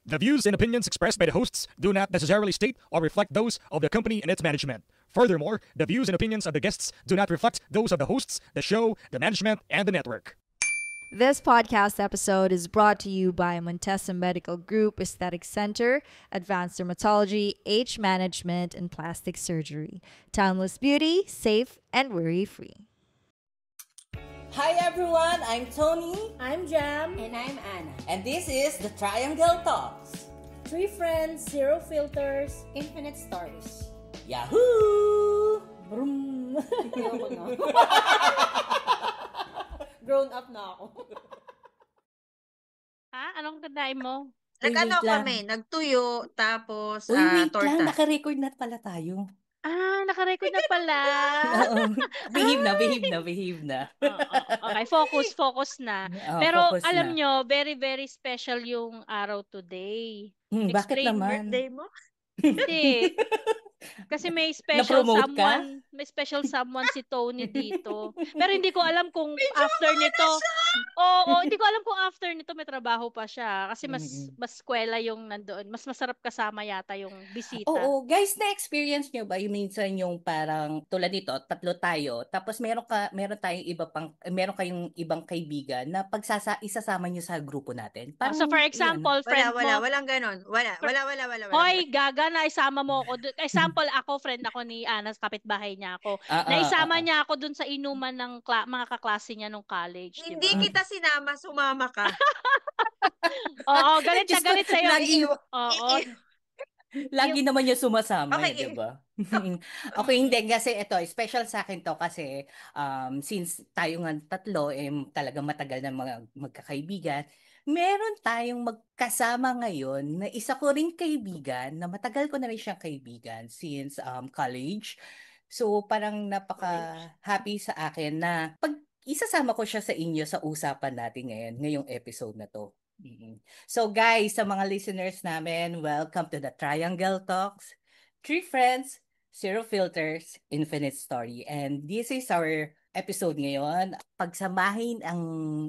The views and opinions expressed by the hosts do not necessarily state or reflect those of the company and its management. Furthermore, the views and opinions of the guests do not reflect those of the hosts, the show, the management, and the network. This podcast episode is brought to you by Montesa Medical Group Aesthetic Center, Advanced Dermatology, Age Management, and Plastic Surgery. Timeless beauty, safe, and worry-free. Hi everyone, I'm Tony. I'm Jam. And I'm Anna. And this is the Triangle Talks. 3 friends, 0 filters, Infinite stories. Yahoo! Brum. Ayoko na. Grown up na ako. Anong kanain mo? Nag-ano wait lang. kami, nagtuyo, tapos Wait torta. lang, naka-record na pala tayo. Naka-record na pala. Oo. Behave na. Okay, focus na. Pero Focus alam na. nyo, very, very special yung araw today. Bakit Explain naman? Birthday mo? Hindi. Kasi may special Na-promote ka? someone si Tony dito. Pero hindi ko alam kung after nito. Oo, hindi ko alam kung after nito may trabaho pa siya kasi mas eskwela yung nandoon. Mas masarap kasama yata yung bisita. Oo, guys, na-experience nyo ba yung minsan yung parang tulad nito, tatlo tayo, tapos meron kayong ibang kaibigan na isasama nyo sa grupo natin? So for example, friend mo. Walang ganon. Wala. Hoy, gaga na isama mo ako. Example, friend ako ni Ana, kapitbahay niya ako. Naisama niya ako dun sa inuman ng mga kaklase niya nung college. Hindi diba? kita sinama, sumama ka. Oo, galit na galit sa'yo. Oo. Lagi naman niya sumasama, Okay. di ba? Okay, hindi. Kasi ito, special sa akin to kasi since tayo nga tatlo, talagang matagal na mga magkakaibigan, meron tayong magkasama ngayon na isa ko ring kaibigan, na matagal ko na rin siyang kaibigan since college. So parang napaka-happy sa akin na pag isasama ko siya sa inyo sa usapan natin ngayong episode na to. So guys, sa mga listeners namin, welcome to the Triangle Talks. 3 friends, 0 filters, infinite story. And this is our episode ngayon. Pagsamahin ang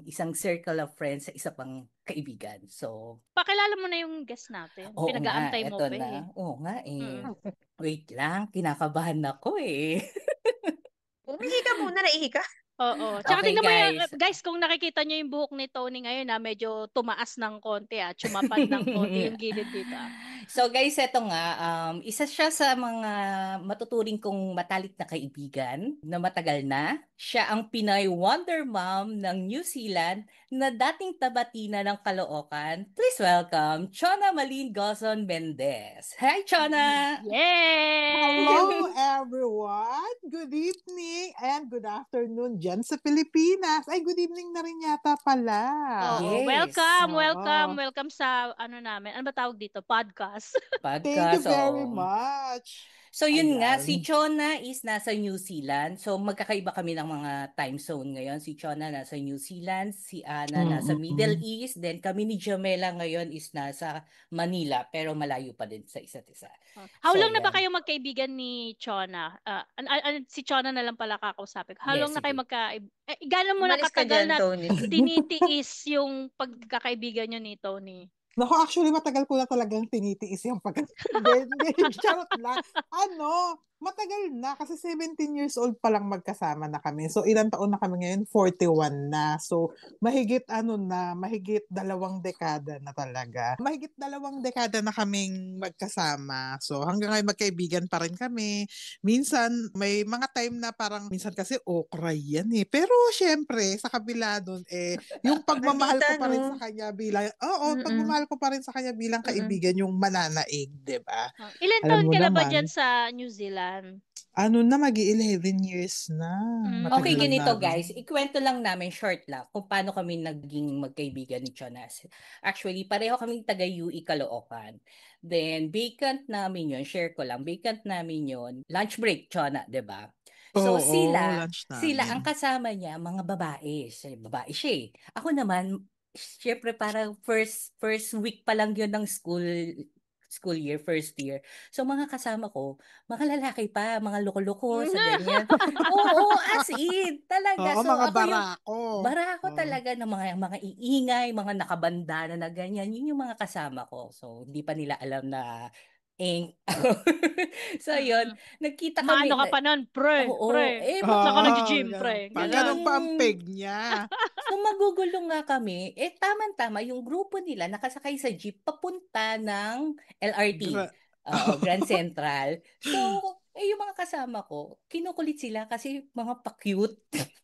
isang circle of friends sa isa pang kaibigan. So, pakilala mo na yung guest natin. oo Pinag-aantay nga, mo eto pa na. eh. Oo nga eh. Wait lang, kinakabahan ako eh. Umihi ka muna, naihi ka. Oo. Tsaka Okay, tingnan mo yan, guys. guys, kung nakikita nyo yung buhok ni Tony ngayon na medyo tumaas ng konti tsumapad ng konti yung gilid dito. So guys, eto nga, isa siya sa mga matuturing kong matalik na kaibigan na matagal na. Siya ang Pinoy Wonder Mom ng New Zealand na dating tabatina ng Caloocan. Please welcome Chona Malin Gozon Mendez. Hi, Chona! Yay! Hello everyone! Good evening and good afternoon dyan sa Pilipinas. Ay, good evening na rin yata pala. Oo, Yes. welcome sa namin. Ano ba tawag dito? Podcast. Thank you very oo. much. So yun nga, Ayan. si Chona is nasa New Zealand. So magkakaiba kami ng mga time zone ngayon. Si Chona nasa New Zealand, si Ana nasa Middle East, then kami ni Jamela ngayon is nasa Manila, pero malayo pa din sa isa't isa. How So, long na ba yan. kayo magkaibigan ni Chona? Si Chona na lang pala kakausapin. How Yes, long na kayo sige. gano'n mo na Umalis ka katagal dyan, na Tony. tinitiis yung pagkakaibigan nyo ni Tony? Naku, actually, matagal ko na talagang tinitiis yung Hindi, charot lang. Matagal na kasi 17 years old pa lang magkasama na kami. So, ilang taon na kami ngayon? 41 na. So, mahigit 2 dekada na talaga. Mahigit 2 dekada na kaming magkasama. So, hanggang ngayon magkaibigan pa rin kami. Minsan, may mga time na parang, minsan kasi okra yan eh. Pero, syempre, sa kabila dun, yung pagmamahal ko pa rin sa kanya bilang, pagmamahal ko pa rin sa kanya bilang kaibigan yung mananaig, diba? Ilan Alam taon mo ka na ba naman. dyan sa New Zealand? Magi-11 years na. Okay, Matagal ganito na. guys. Ikwento lang namin, short lang, kung paano kami naging magkaibigan ni Jonas. Actually, pareho kaming taga-UE Caloocan. Then, vacant namin yun, share ko lang, vacant namin yun, lunch break, Chona, diba? So, lunch sila, namin. ang kasama niya, mga babae. Babae siya eh. Ako naman, syempre parang first week pa lang yun ng school, school year, first year. So mga kasama ko, mga lalaki pa, mga loko-loko sa ganyan. Oo, as in, talaga. Oo, So mga ako yung barako. barako Oo. talaga ng mga iingay, mga nakabandana na ganyan. Yun yung mga kasama ko. So hindi pa nila alam na so yun, nagkita kami. Maano ka pa nun, pre, Oo, ba't saan ka Oo, nag-gym, ganun pre? pa. yun Ganon. Ganun pa ang yung peg niya. So magugulo nga kami, tama-tama yung grupo nila nakasakay sa jeep papunta ng LRT, Gra- Grand Central. So, yung mga kasama ko, kinukulit sila kasi mga pa-cute.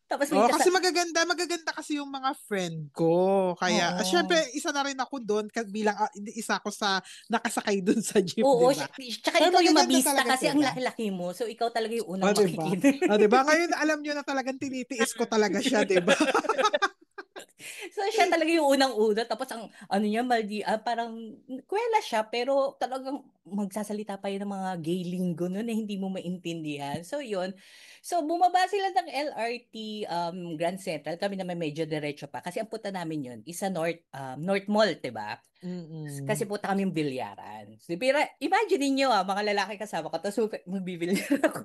Tapos may Oo, kasi magaganda kasi yung mga friend ko. Kaya, syempre, Oo. isa na rin ako doon bilang isa ako sa nakasakay doon sa jeep, Oo, di ba? tsaka Pero ikaw yung magaganda mabista talaga kasi ang sila. laki-laki mo. So, ikaw talaga yung O, unang di ba? makikita. O, di ba? Ngayon, alam nyo na talagang tinitiis ko talaga siya, di ba? So, siya talaga yung unang-una. Tapos, ang ano niya, parang kwela siya, pero talagang magsasalita pa yun ng mga gay lingo nun na hindi mo maintindihan. So, yun. So, bumaba sila ng LRT Grand Central. Kami naman medyo diretso pa. Kasi ang punta namin yun, isa North Mall, diba? Kasi punta kami yung bilyaran. So, pero imagine niyo mga lalaki kasama ko, tapos magbibilyar ako.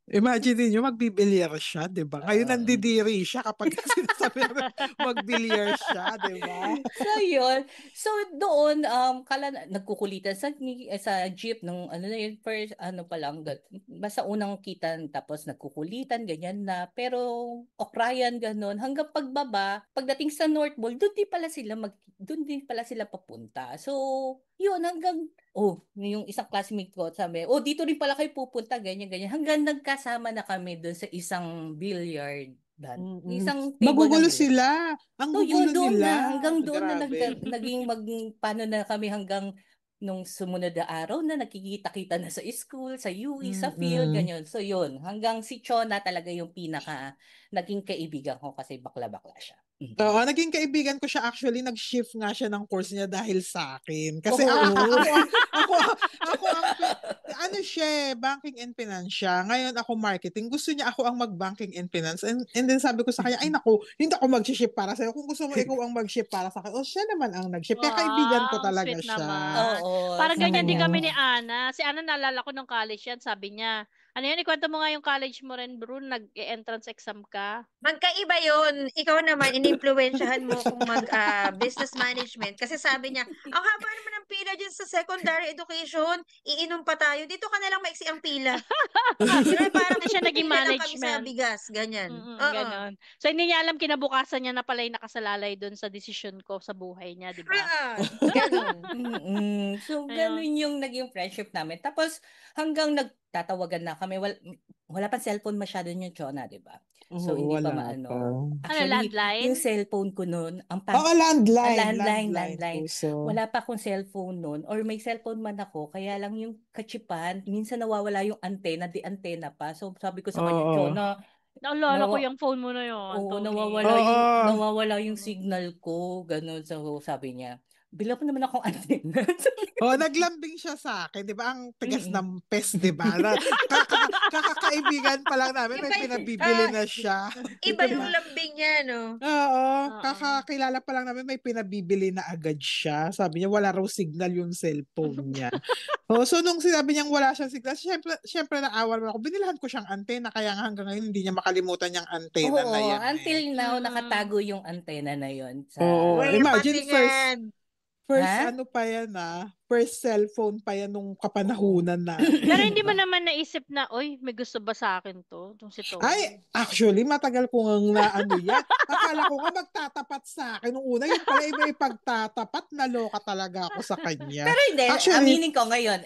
Imagine niyo magbibilyar siya, di ba? Ngayon, Um, nandidiri siya kapag sinasabi namin magbilyar siya, di ba? So, yun. So, doon, nagkukulitan sa jeep nung, ano na yun, first, ano pa lang, basta unang kitan, tapos nagkukulitan, ganyan na. Pero, okrayan, ganon. Hanggang pagbaba, pagdating sa North Mall, doon din pala sila papunta. So, yun, yung isang classmate ko, sabi, dito rin pala kayo pupunta, ganyan, ganyan. Hanggang nagkasama na kami doon sa isang billiard. Isang table ng Magugulo billiard. sila. Ang So, yun, gugulo doon nila. na. Hanggang doon na Grabe. naging paano na kami hanggang nung sumunod na araw na nakikita-kita na sa school, sa UE, sa field, ganyan. So, yun. Hanggang si Chona talaga yung naging kaibigan ko kasi bakla-bakla siya. Oo, naging kaibigan ko siya actually, nag-shift nga siya ng course niya dahil sa akin. Kasi Oo. ako ano siya, banking and finance siya. Ngayon ako marketing. Gusto niya ako ang mag-banking and finance. And then sabi ko sa kanya, ay naku, hindi ako mag-shift para sa'yo. Kung gusto mo ikaw ang mag-shift para sa akin, siya naman ang nag-shift. Kaya kaibigan ko Wow, talaga sweet siya. naman. Oo. Parang ganyan din Oo. kami ni Ana. Si Ana naalala ko nung college yan, sabi niya, ano yan, ikwento mo nga yung college mo rin, bro, nag-entrance exam ka. Magkaiba yun. Ikaw naman, inimpluwensyahan mo kung business management. Kasi sabi niya, ang haba naman ng pila dyan sa secondary education. Iinom pa tayo. Dito ka na lang maiksi ang pila. Parang Siya naging pila lang kami sa management. bigas. Ganyan. Oo. Ganon. So, hindi niya alam kinabukasan niya na pala yung nakasalalay doon sa decision ko sa buhay niya, di ba? Ganon. So, Ayun. ganun yung naging friendship namin. Tapos, hanggang nagtatawagan na kami, wala pa cellphone masyado yung Chona, di ba? So, hindi pa wala maano. pa. Actually, landline? yung cellphone ko noon, Oo, landline. landline. Puso. Wala pa akong cellphone noon. Or may cellphone man ako, kaya lang yung kachipan, minsan nawawala yung antena, di antena pa. So, sabi ko sa kanya, Oo. Chona, Naalala ko yung phone mo na yun, Oo, Tony. nawawala yung signal ko, ganun. So, sabi niya, bila mo naman akong antena. Naglambing siya sa akin, 'di ba? Ang tigas ng pes, 'di ba? Kakakaibigan pa lang namin, may pinabibili na siya. Iba yung lambing niya, no? Oo, kakakilala pa lang namin, may pinabibili na agad siya. Sabi niya, wala raw signal yung cellphone niya. So nung sinabi niyang wala siyang signal, syempre naawa naman ako. Binilhan ko siyang antena, kaya nga hanggang ngayon hindi niya makalimutan yung antena na yan. Until now, nakatago yung antena na yun. Oo, Well, imagine patingan. First Ha? ano pa yan first cellphone pa yan nung kapanahunan na. Pero hindi mo naman naisip na, oy, may gusto ba sa akin to? Itong si Tony. Ay, actually, matagal ko nga naano yan. Akala ko nga magtatapat sa akin. Nung una, yun pala iba pagtatapat, naloka talaga ako sa kanya. Pero hindi, Actually, aminin ko ngayon.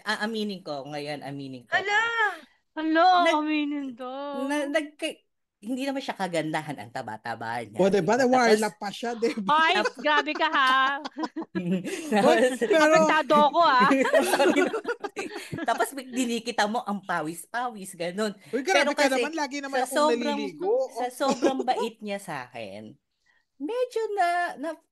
Ala! Hello, aminin to. Hindi naman siya kagandahan ang taba-taba niya. o diba, Tapos, warla pa siya, diba? Ay, grabe ka ha. Pero, Apektado ako ha. Tapos dinikita mo ang pawis-pawis, ganun. uy, grabe Pero ka kasi, naman, lagi naman akong naliligo. sa sobrang bait niya sa akin, medyo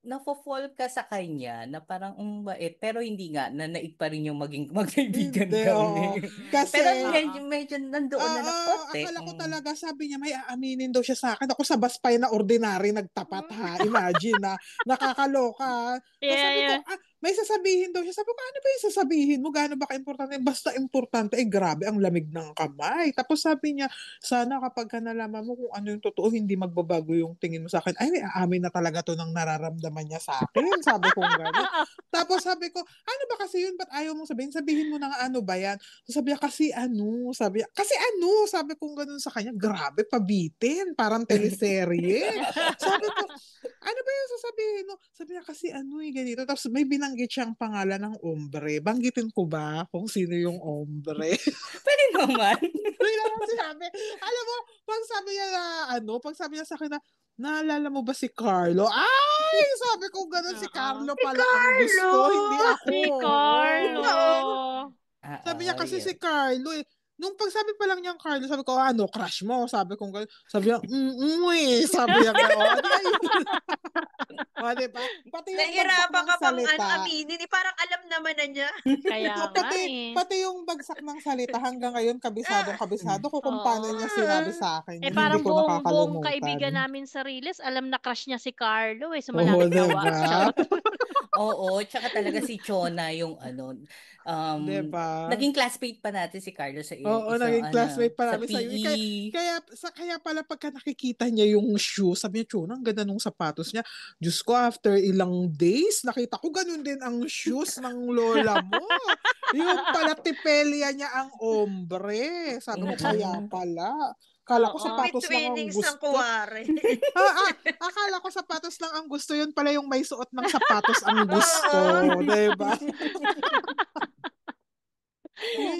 nafo-fall ka sa kanya na parang bait, pero hindi nga, naig pa rin yung magkaibigan Hindi, kami. Kasi, Pero medyo nandoon na konti. akala ko talaga, sabi niya, may aaminin daw siya sa akin. Ako sa baspay na ordinary nagtapat ha. Imagine nakakaloka. Tapos sabi ko, may sasabihin daw siya. Sabi ko, ano ba yung sasabihin mo? Gaano ba ka-importante? Basta importante. Grabe, ang lamig ng kamay. Tapos sabi niya, sana kapag ka nalaman mo kung ano yung totoo, hindi magbabago yung tingin mo sa akin. Ay, may aamin na talaga to ng nararamdaman niya sa akin. Sabi ko gano'n. Tapos sabi ko, ano ba kasi yun? Ba't ayaw mong sabihin? Sabihin mo na nga, ano ba yan? Sabi niya, kasi ano? Sabi ko gano'n sa kanya. Grabe, pabitin. Parang teleserye. Sabi ko, ano ba yung sasabihin mo? Sabi niya, kasi ano ganito. Tapos may binanggit siyang pangalan ng ombre. Banggitin ko ba kung sino yung ombre? Pwede naman. Hindi naman sinabi. Alam mo, pag sabi niya sa akin na, naalala mo ba si Carlo? Ay, sabi ko gano'n, si Carlo pala ang gusto, hindi ako. Si Carlo. Sabi niya kasi si Carlo eh. Nung pagsabi pa lang niyang Carlo, sabi ko, ano, crush mo? Sabi ko, sabi niya, sabi niya, diba? Pati yung Nahirapan ka pang salita. aminin. Parang alam naman na niya. Kaya pati yung bagsak ng salita hanggang ngayon, kabisado ko kung paano niya sinabi sa akin. Parang Hindi ko buong nakakalimutan. kaibigan namin sa Riles, alam na crush niya si Carlo Oo, sumalapit diba? Oo, tsaka talaga si Chona yung diba? naging classmate pa natin si Carlo sa Oo, naging classmate pa namin sa sa PE. Kaya pala pagka nakikita niya yung shoe, sabi niya, Chona, ang ganda nung sapatos niya. Diyos ko, after ilang days, nakita ko ganun din ang shoes ng lola mo. Yung pala tipelia niya ang ombre. Sabi ko, kaya pala. Akala ko sapatos lang ang Twinnings ng gusto. kuwari. Akala ko sapatos lang ang gusto. Yun pala yung may suot ng sapatos ang gusto. Diba?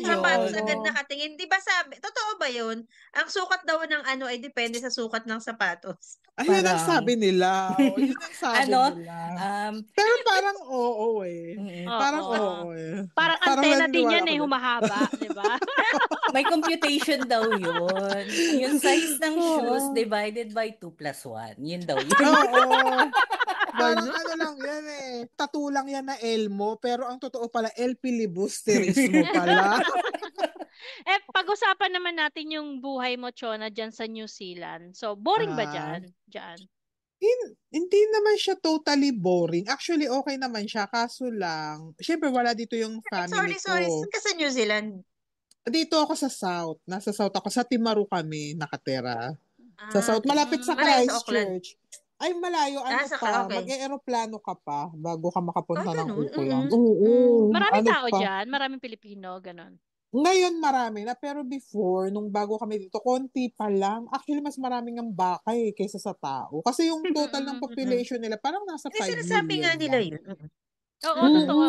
Sapatos agad nakatingin. Di ba sabi, totoo ba yun? Ang sukat daw ng ano ay depende sa sukat ng sapatos. Ayun ang sabi nila. Yun ang sabi nila. Pero parang oo eh. Parang oo eh. Parang antena din yan naniniwala ako humahaba, di ba? May computation daw yun. Yung size ng shoes divided by 2 plus 1. Yun daw yun. Oo. Parang ano lang yan eh. Tattoo lang yan na Elmo, pero ang totoo pala, El Filibusterismo pala. Pag-usapan naman natin yung buhay mo, Chona, dyan sa New Zealand. So, boring ba dyan? Hindi naman siya totally boring. Actually, okay naman siya. Kaso lang, syempre wala dito yung family ko. Sorry. Saan ka sa New Zealand? Dito ako sa South. Nasa South ako. Sa Timaru kami nakatira. Sa South. Malapit sa Christchurch. Ay, malayo. Mag-aeroplano ka pa bago ka makapunta ng Auckland. Maraming tao dyan? Maraming Pilipino? Ganon? Ngayon marami na, pero before, nung bago kami dito, konti pa lang. Actually, mas maraming ang baka kaysa sa tao. Kasi yung total ng population nila, parang nasa 5 million. Sinasabi nga nila yun. Oo, totoo.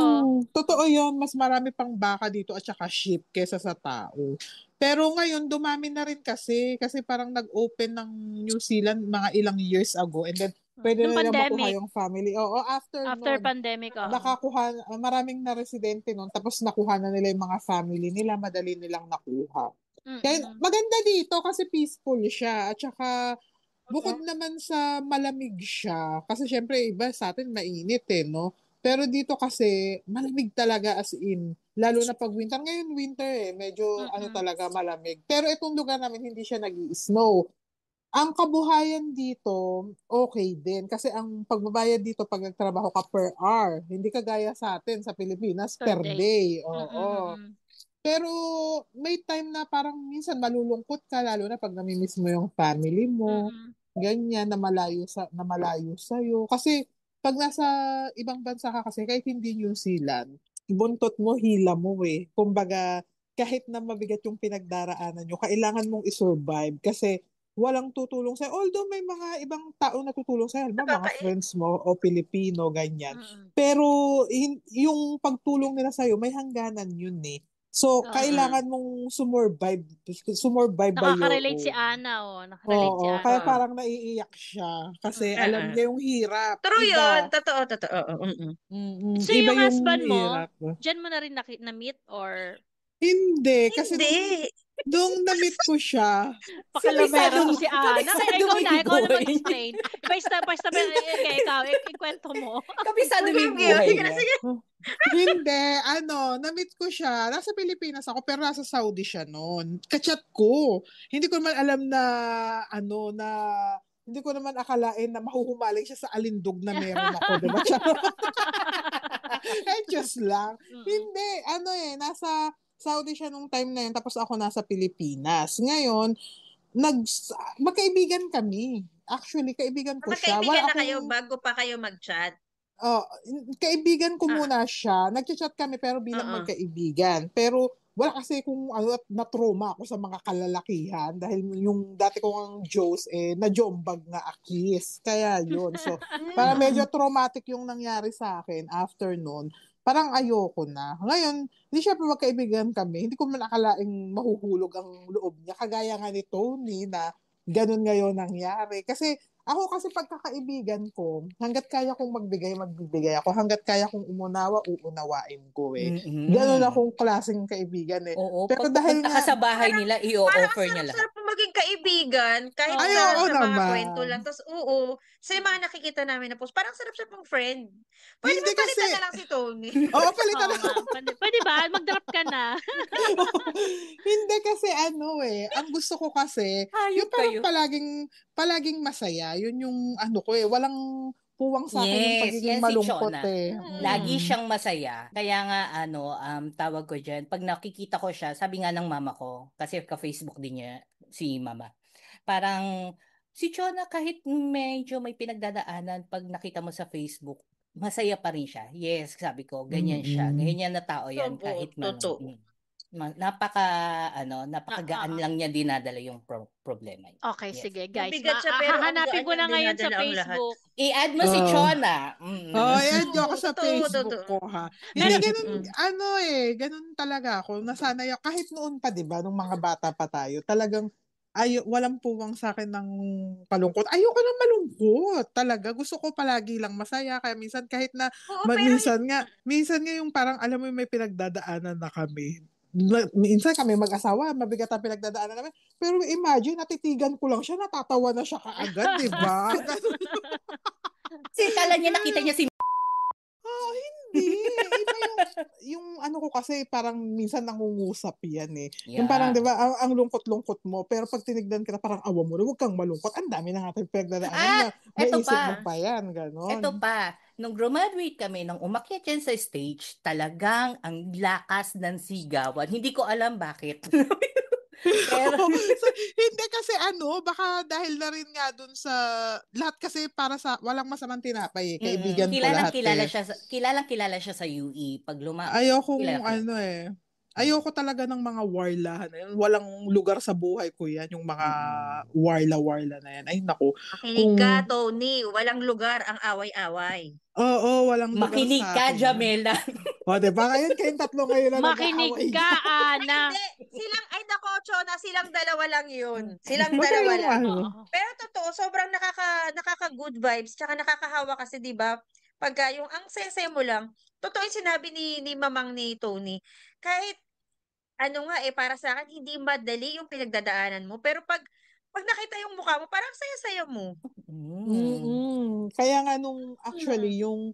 Totoo yun. Mas marami pang baka dito at saka sheep kaysa sa tao. Pero ngayon, dumami na rin kasi parang nag-open ng New Zealand mga ilang years ago and then pwede na nila makuha yung family. Oo, after pandemic. Nakakuha, maraming na residente nun, tapos nakuha na nila yung mga family nila, madali nilang nakuha. Kaya maganda dito kasi peaceful siya at saka bukod naman sa malamig siya, kasi syempre iba sa atin mainit no? Pero dito kasi malamig talaga as in. Lalo na pag winter. Ngayon winter medyo talaga malamig. Pero itong lugar namin hindi siya nag-i-snow. Ang kabuhayan dito, okay din. Kasi ang pagbabayad dito pag nagtrabaho ka per hour. Hindi kagaya sa atin sa Pilipinas per day. Oo. Pero may time na parang minsan malulungkot ka lalo na pag namimiss mo yung family mo. Ganyan na malayo sa'yo. Kasi pag nasa ibang bansa ka kasi, kahit hindi New Zealand, buntot mo, hila mo Kumbaga, kahit na mabigat yung pinagdaraanan nyo, kailangan mong i-survive kasi walang tutulong sa'yo. Although may mga ibang tao na tutulong sa'yo, mga friends mo o Pilipino, ganyan. Pero yung pagtulong nila sa'yo, may hangganan yun So, kailangan mong sumurvive by Nakaka-relate si Ana, Nakaka-relate si Ana. Kaya parang naiiyak siya. Kasi alam niya yung hirap. True yun. Totoo. So, yung husband mo, dyan mo na rin na-meet or? Hindi. Kasi nung na-meet ko siya. Pakalamera ko si Ana. Ikaw na mag-explain. Ikaw, ikwento mo. Kabisado mo yung buhay niya. Hindi, na-meet ko siya. Nasa Pilipinas ako, pero nasa Saudi siya noon. Kachat ko. Hindi ko naman alam na, hindi ko naman akalain na mahuhumaling siya sa alindog na meron ako, di ba? Just lang. Hindi, nasa Saudi siya nung time na yun, tapos ako nasa Pilipinas. Ngayon, magkaibigan kami. Actually, kaibigan ko siya. Magkaibigan na kayo bago pa kayo mag-chat. Kaibigan ko muna siya. Nag-chat kami pero bilang magkaibigan. Pero wala kasi kung na-trauma ako sa mga kalalakihan dahil yung dati kong ang Diyos na-jombag nga akis. Kaya yun. So, parang medyo traumatic yung nangyari sa akin after nun. Parang ayoko na. Ngayon, hindi siya pa magkaibigan kami. Hindi ko man akalaing mahuhulog ang loob niya. Kagaya nga ni Tony na ganun ngayon nangyari. Kasi ako kasi pagkakaibigan ko, hanggat kaya kong magbigay ako. Hanggat kaya kong umunawa, uunawain ko Ganun akong klaseng kaibigan Oo, Pero dahil nga sa bahay nila, i-offer niya lahat. Parang maging kaibigan, kahit sa mga kwento lang. Tapos, sa mga nakikita namin na post, parang sarap-sarap mong friend. Pwede ba palitan na lang si Tony? Oo, palitan na lang. Pwede ba? Mag-drop ka na. Hindi kasi ang gusto ko kasi, yung parang palaging masaya. Yun yung walang puwang sa akin yung pagiging malungkot Lagi siyang masaya. Kaya nga tawag ko diyan, pag nakikita ko siya, sabi nga ng mama ko, kasi ka-Facebook din niya si mama. Parang si Chona kahit medyo may pinagdadaanan, pag nakita mo sa Facebook, masaya pa rin siya. Yes, sabi ko, ganyan siya. Ganyan na tao yan kahit napakagaan lang niya dinadala yung problema. Okay, sige guys. Hahanapin ko na ngayon sa Facebook. I-add mo si Chona. I-add nyo ako sa Facebook ko, ha. Hindi, ganun talaga ako. Nasanay ako. Kahit noon pa, di ba, nung mga bata pa tayo, talagang walang puwang sa akin ng palungkot. Ayoko ng malungkot. Talaga. Gusto ko palagi lang masaya. Kaya minsan kahit na, minsan nga yung parang, alam mo may pinagdadaanan na kami. Minsan kami mag-asawa, mabigat ang pinagdadaanan namin. Pero imagine, natitigan ko lang siya, natatawa na siya kaagad, di ba? Kasi kala niya nakita niya si hindi. Iba yung ko kasi parang minsan nangungusap yan Yung parang, di ba, ang lungkot-lungkot mo, pero pag tinignan ka na parang awa mo, huwag kang malungkot. Ang dami na nga tayong pinagdadaanan naisip mo pa yan, gano'n. Ito pa, nung graduate kami, nung umakyat yan sa stage, talagang ang lakas ng sigawan. Hindi ko alam bakit. Pero, hindi kasi baka dahil na rin nga dun sa lahat kasi para sa walang masamang tinapay kaibigan ko lahat kilala siya sa UE pag ayoko talaga ng mga warlahan na yun. Walang lugar sa buhay ko yan yung mga warla na yan. Ay naku. Makinig ka, Tony, walang lugar ang away-away. Oo, walang lugar makinig sa ka, akin. Jamela. Diba? Kayong tatlo ngayon na makinig ka, Ana. Chona, silang dalawa lang yun. Silang dalawa lang. Pero totoo, sobrang nakaka-good vibes, tsaka nakakahawa kasi, di ba? Pagka yung ang sensei mo lang, totoo yung sinabi ni mamang ni Tony, kahit para sa akin, hindi madali yung pinagdadaanan mo. Pero pag nakita yung mukha mo, parang saya-saya mo. Kaya nga nung actually yung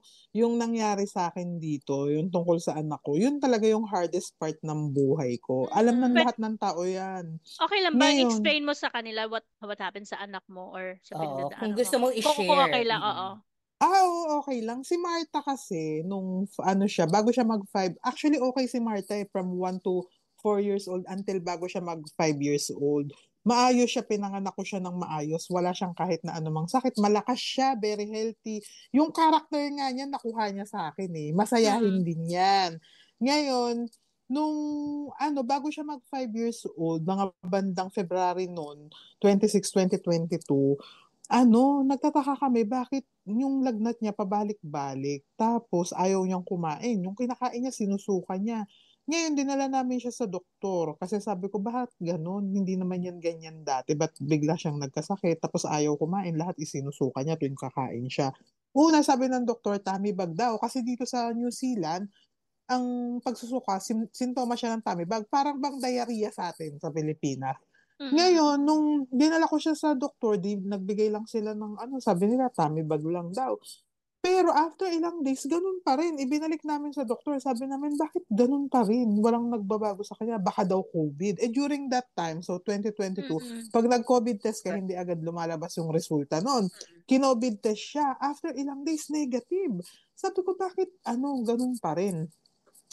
nangyari sa akin dito, yung tungkol sa anak ko, yun talaga yung hardest part ng buhay ko. Alam ng lahat ng tao yan. Okay lang ba? Explain mo sa kanila what happened sa anak mo or sa pinagdadaanan mo. Kung gusto mong i-share. Kung okay lang, okay lang. Si Marta kasi, nung bago siya mag-5, actually okay si Marta from 1 to 4 years old until bago siya mag-5 years old. Maayos siya, pinanganak ko siya ng maayos. Wala siyang kahit na anumang sakit. Malakas siya, very healthy. Yung character nga niya, nakuha niya sa akin Masayahin din yan. Ngayon, nung bago siya mag 5 years old, mga bandang February noon, 26, 2022, nagtataka kami bakit yung lagnat niya pabalik-balik. Tapos ayaw niyang kumain. Yung kinakain niya, sinusuka niya. Ngayon, dinala namin siya sa doktor kasi sabi ko, bakit ganun? Hindi naman yan ganyan dati. Ba't bigla siyang nagkasakit? Tapos ayaw kumain. Lahat isinusuka niya tuwing kakain siya. Una, sabi ng doktor, tummy bug daw. Kasi dito sa New Zealand, ang pagsusuka, sintomas siya ng tummy bug. Parang bang diarrhea sa atin sa Pilipinas. Ngayon, nung dinala ko siya sa doktor, nagbigay lang sila ng sabi nila, tummy bug lang daw. Pero after ilang days, ganun pa rin. Ibinalik namin sa doktor. Sabi namin, bakit ganun pa rin? Walang nagbabago sa kanya. Baka daw COVID. During that time, so 2022, Mm-mm. pag nag-COVID test ka, hindi agad lumalabas yung resulta nun. Kinobid test siya. After ilang days, negative. Sabi ko, bakit ganun pa rin?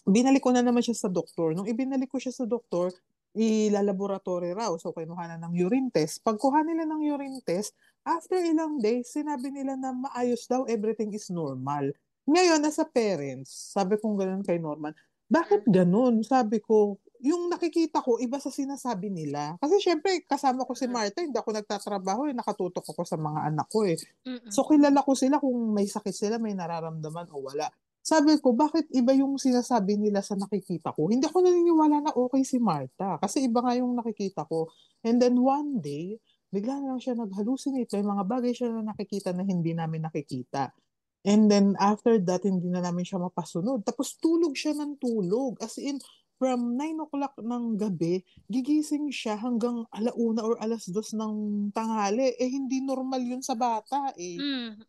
Binalik ko na naman siya sa doktor. Nung ibinalik ko siya sa doktor, ilalaboratory raw. So, kinuha na ng urine test. Pagkuha nila ng urine test, after ilang days, sinabi nila na maayos daw, everything is normal. Ngayon, as a parents, sabi kong ganun kay Norman, bakit ganun? Sabi ko, yung nakikita ko, iba sa sinasabi nila. Kasi syempre, kasama ko si Martha, hindi ako nagtatrabaho, nakatutok ako sa mga anak ko eh. Mm-mm. So, kilala ko sila kung may sakit sila, may nararamdaman o wala. Sabi ko, bakit iba yung sinasabi nila sa nakikita ko? Hindi ako naniniwala na okay si Martha. Kasi iba nga yung nakikita ko. And then one day, bigla na lang siya nag-hallucinate. May mga bagay siya na nakikita na hindi namin nakikita. And then after that, hindi na namin siya mapasunod. Tapos tulog siya ng tulog. As in, from 9 o'clock ng gabi, gigising siya hanggang 1:00 or 2:00 ng tanghali. Hindi normal yun sa bata eh.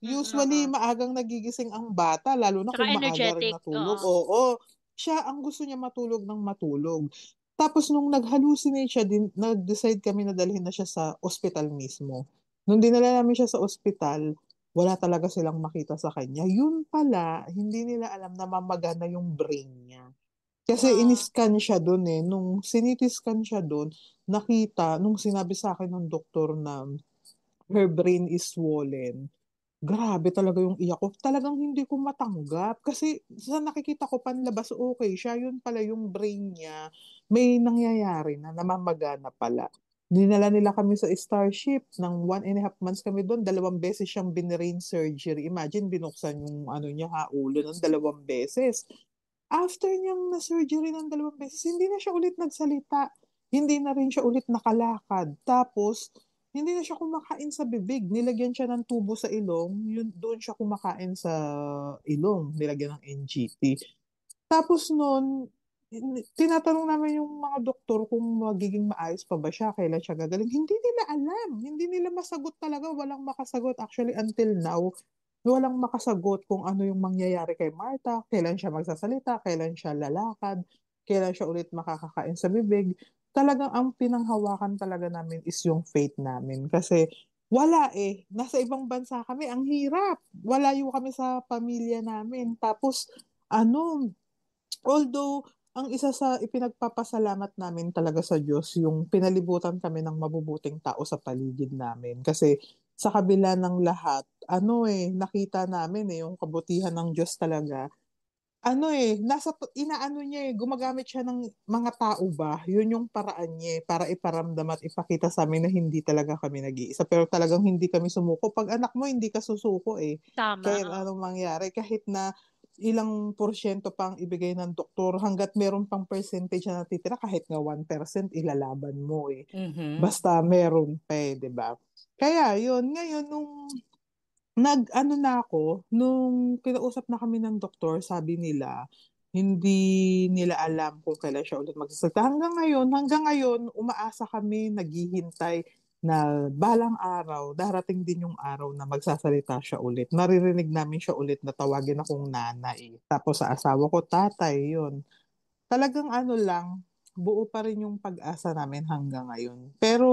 Usually, Oo. maagang nagigising ang bata, lalo na Tsaka kung maaga rin energetic. natulog. Oo. Oo. Siya, ang gusto niya matulog ng matulog. Tapos nung nag-hallucinate siya, nag-decide kami na dalhin na siya sa ospital mismo. Nung dinala namin siya sa ospital, wala talaga silang makita sa kanya. Yun pala, hindi nila alam na mamagana yung brain niya. Kasi in-scan siya doon eh. Nung siniti-scan siya doon, nakita, nung sinabi sa akin ng doktor na her brain is swollen, grabe talaga yung iyak ko. Talagang hindi ko matanggap. Kasi sa nakikita ko panlabas, okay siya. Yun pala yung brain niya. May nangyayari na namamagana pala. Dinala nila kami sa Starship. Ng 1.5 months kami doon. 2 beses siyang binrain surgery. Imagine, binuksan yung niya ulo ng 2 beses. After niyang na-surgery ng 2 beses, hindi na siya ulit nagsalita. Hindi na rin siya ulit nakalakad. Tapos, hindi na siya kumakain sa bibig. Nilagyan siya ng tubo sa ilong. Yun, doon siya kumakain sa ilong. Nilagyan ng NGT. Tapos noon, tinatanong namin yung mga doktor kung magiging maayos pa ba siya, kailan siya gagaling. Hindi nila alam. Hindi nila masagot talaga. Walang makasagot. Actually, until now, walang makasagot kung ano yung mangyayari kay Martha, kailan siya magsasalita, kailan siya lalakad, kailan siya ulit makakakain sa bibig. Talagang ang pinanghawakan talaga namin is yung faith namin. Kasi wala eh. Nasa ibang bansa kami. Ang hirap. Walayo kami sa pamilya namin. Tapos, although, ang isa sa ipinagpapasalamat namin talaga sa Diyos, yung pinalibutan kami ng mabubuting tao sa paligid namin. Kasi sa kabila ng lahat, nakita namin yung kabutihan ng Diyos talaga. Inaano niya gumagamit siya ng mga tao ba? Yun yung paraan niya para iparamdam at ipakita sa amin na hindi talaga kami nag-iisa. Pero talagang hindi kami sumuko. Pag anak mo, hindi ka susuko eh. Tama. Kahit anong mangyari. Kahit na ilang porsyento pang ibigay ng doktor, hanggat meron pang percentage na natitira, kahit nga 1%, ilalaban mo eh. Basta meron pa eh, di ba? Kaya yun, ngayon nung kinausap na kami ng doktor, sabi nila, hindi nila alam kung kailan siya ulit magsasalita. Hanggang ngayon, umaasa kami, naghihintay na balang araw, darating din yung araw na magsasalita siya ulit. Naririnig namin siya ulit na tawagin akong nanay. Tapos sa asawa ko, tatay, yun. Talagang lang, buo pa rin yung pag-asa namin hanggang ngayon. Pero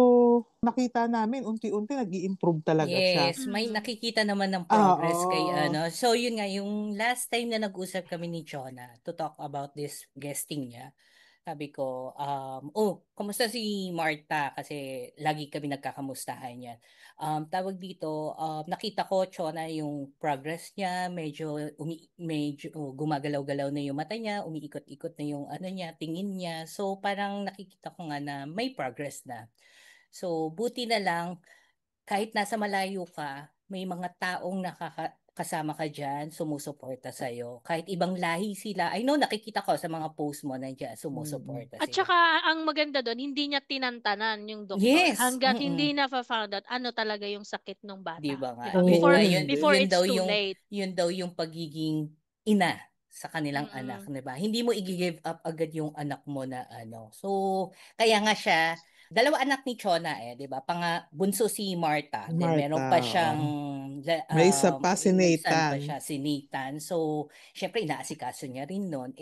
nakita namin, unti-unti nag-i-improve talaga siya. Yes, may nakikita naman ng progress kay Oo. So yun nga, yung last time na nag-usap kami ni Chona to talk about this guesting niya, sabi ko, kamusta si Martha? Kasi lagi kami nagkakamustahan yan. Tawag dito, nakita ko, Chona, yung progress niya, medyo gumagalaw-galaw na yung mata niya, umiikot-ikot na yung niya, tingin niya. So parang nakikita ko nga na may progress na. So buti na lang, kahit nasa malayo ka, may mga taong kasama ka dyan, sumusuporta sa'yo. Kahit ibang lahi sila. I know, nakikita ko sa mga post mo nandiyan, sumusuporta At sila. saka, ang maganda doon, hindi niya tinantanan yung doktor. Yes. Hanggat hindi na-found out ano talaga yung sakit ng Di bata. ba nga? Diba? Yun Before, nga, before yun it's daw too yung, late. yun daw yung pagiging ina sa kanilang anak, Mm-mm. di ba? Hindi mo i-give up agad yung anak mo na So, kaya nga siya, Dalawa anak ni Chona di ba? Bunso si Martha. Then meron pa Martha, siyang oo. May isa pa si may son pa Nathan. siya, si Nathan. So, syempre inaasikaso niya rin noon.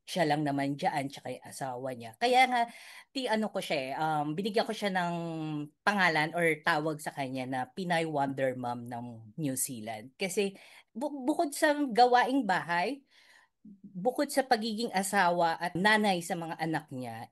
Siya lang naman diyan tsaka yung asawa niya. Kaya nga binigyan ko siya ng pangalan or tawag sa kanya na Pinay Wonder Mom ng New Zealand. Kasi bukod sa gawaing bahay, bukod sa pagiging asawa at nanay sa mga anak niya,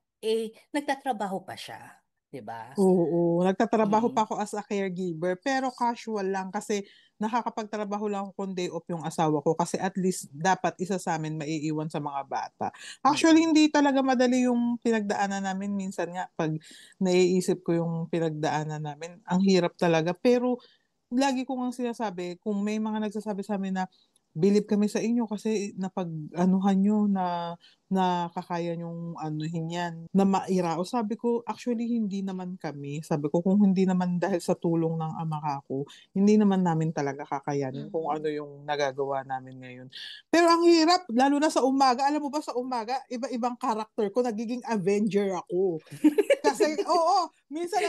nagtatrabaho pa siya, 'di ba? Oo, nagtatrabaho Mm. pa ako as a caregiver pero casual lang kasi nakakapagtrabaho lang ako kung day off yung asawa ko kasi at least dapat isa sa amin maiiwan sa mga bata. Actually, Mm. hindi talaga madali yung pinagdaanan namin. Minsan nga, pag naiisip ko yung pinagdaanan namin, ang hirap talaga. Pero lagi ko nga sinasabi, kung may mga nagsasabi sa amin na bilib kami sa inyo kasi napag-anuhan nyo na kakaya nyong anuhin yan, na mairao. Sabi ko, actually, hindi naman kami. Sabi ko, kung hindi naman dahil sa tulong ng ama ko, hindi naman namin talaga kakayanin kung ano yung nagagawa namin ngayon. Pero ang hirap, lalo na sa umaga. Alam mo ba, sa umaga, iba-ibang karakter ko, nagiging Avenger ako. Kasi, oo, minsan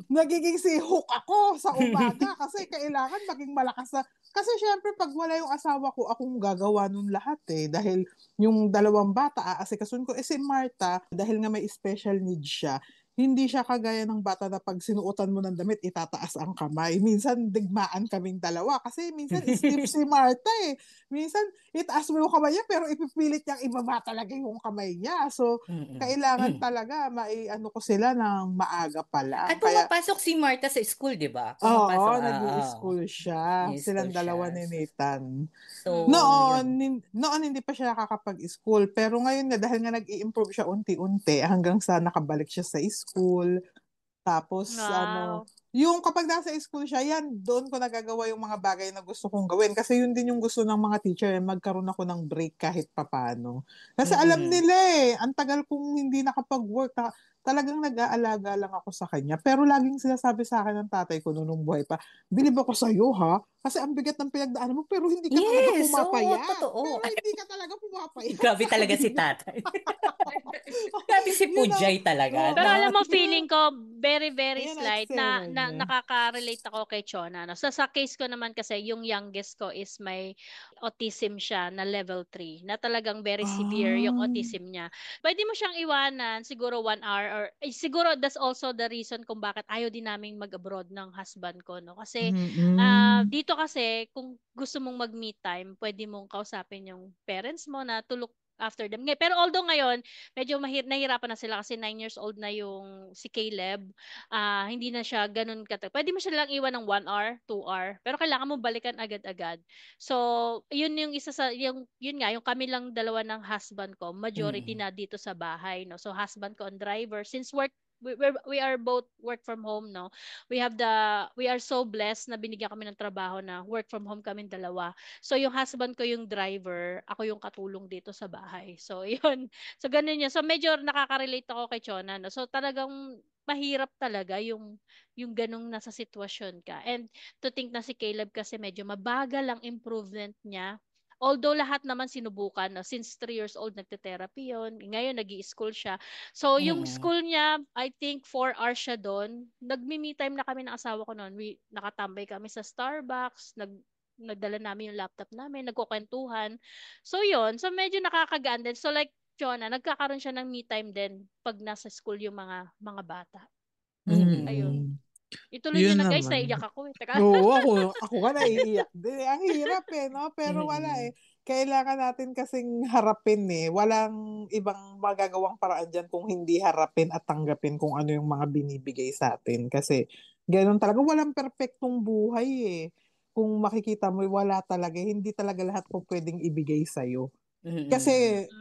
nagiging si Hook ako sa umaga kasi kailangan maging malakas na. Kasi syempre, pag wala yung asawa ko, akong gagawa nun lahat Dahil yung dalawang bata, aasikasun ko. Si Martha, dahil nga may special needs siya, hindi siya kagaya ng bata na pag sinuotan mo ng damit, itataas ang kamay. Minsan, digmaan kaming dalawa. Kasi minsan, stiff si Martha Minsan, itaas mo yung kamay niya, pero ipipilit niyang ibaba talaga yung kamay niya. So, kailangan talaga ano ko sila ng maaga pa lang. At pumapasok si Martha sa school, 'di ba? Oo, Pumapasok, nag-i-school siya. nag-i-school Silang dalawa siya. ni Nathan. So, Noon, yun. noon hindi pa siya nakakapag-school. Pero ngayon nga, dahil nga nag-i-improve siya unti-unti hanggang sa nakabalik siya sa school. Tapos, Wow. yung kapag nasa school siya, yan, doon ko nagagawa yung mga bagay na gusto kong gawin. Kasi yun din yung gusto ng mga teacher, magkaroon ako ng break kahit papano. Kasi alam nila ang tagal kong hindi nakapag-work. Talagang nag-aalaga lang ako sa kanya. Pero laging sinasabi sa akin ng tatay ko nung buhay pa, bilib ako sa'yo ha, kasi ang bigat ng pinagdaanan mo, pero hindi ka talaga Yes, pumapayat. totoo. Pero hindi ka talaga pumapayat. Grabe talaga si tatay. Grabe si Pujay talaga, Pero no? alam mo, feeling ko, very, very Ayan, slight eksena na niya. nakaka-relate ako kay Chona. No? Sa case ko naman kasi, yung youngest ko is may autism siya na level 3, na talagang very severe yung autism niya. Pwede mo siyang iwanan, siguro 1 hour, or siguro that's also the reason kung bakit ayaw din naming mag-abroad ng husband ko. No? Kasi dito kasi, kung gusto mong mag-me time, pwede mong kausapin yung parents mo na to look after them. Pero although ngayon, medyo nahirapan na sila kasi 9 years old na yung si Caleb. Hindi na siya ganun pwede mo siya lang iwan ng 1 hour, 2 hour, pero kailangan mo balikan agad-agad. So, yun yung isa sa yung yun nga yung kami lang dalawa ng husband ko, majority na dito sa bahay, no. So, husband ko ang driver since we are both work from home, no. We are so blessed na binigyan kami ng trabaho na work from home kaming dalawa. So, yung husband ko yung driver, ako yung katulong dito sa bahay. So, yun. So, ganun yun. So, medyo nakaka-relate ako kay Chona, no? So, talagang mahirap talaga yung ganung nasa sitwasyon ka. And to think na si Caleb kasi medyo mabagal ang improvement niya. Although lahat naman sinubukan, no? Since 3 years old, nagte-therapy yun. Ngayon, nag-i-school siya. So, yung school niya, I think 4 hours siya doon. Nagmi-me time na kami ng asawa ko noon. Nakatambay kami sa Starbucks, nagdala namin yung laptop namin, nagkukwentuhan. So, yun. So, medyo nakakagaan din. So, like, Chona, nagkakaroon siya ng me time din pag nasa school yung mga bata. Ayun. Ituloy niyo Yun na, guys. naman. Naiyak ako. Teka. Oo, ako nga naiiyak din. Ang hirap no? Pero wala Kailangan natin kasing harapin Walang ibang magagawang paraan dyan kung hindi harapin at tanggapin kung ano yung mga binibigay sa atin. Kasi ganun talaga. Walang perpektong buhay Kung makikita mo, wala talaga. Hindi talaga lahat po pwedeng ibigay sa'yo. Kasi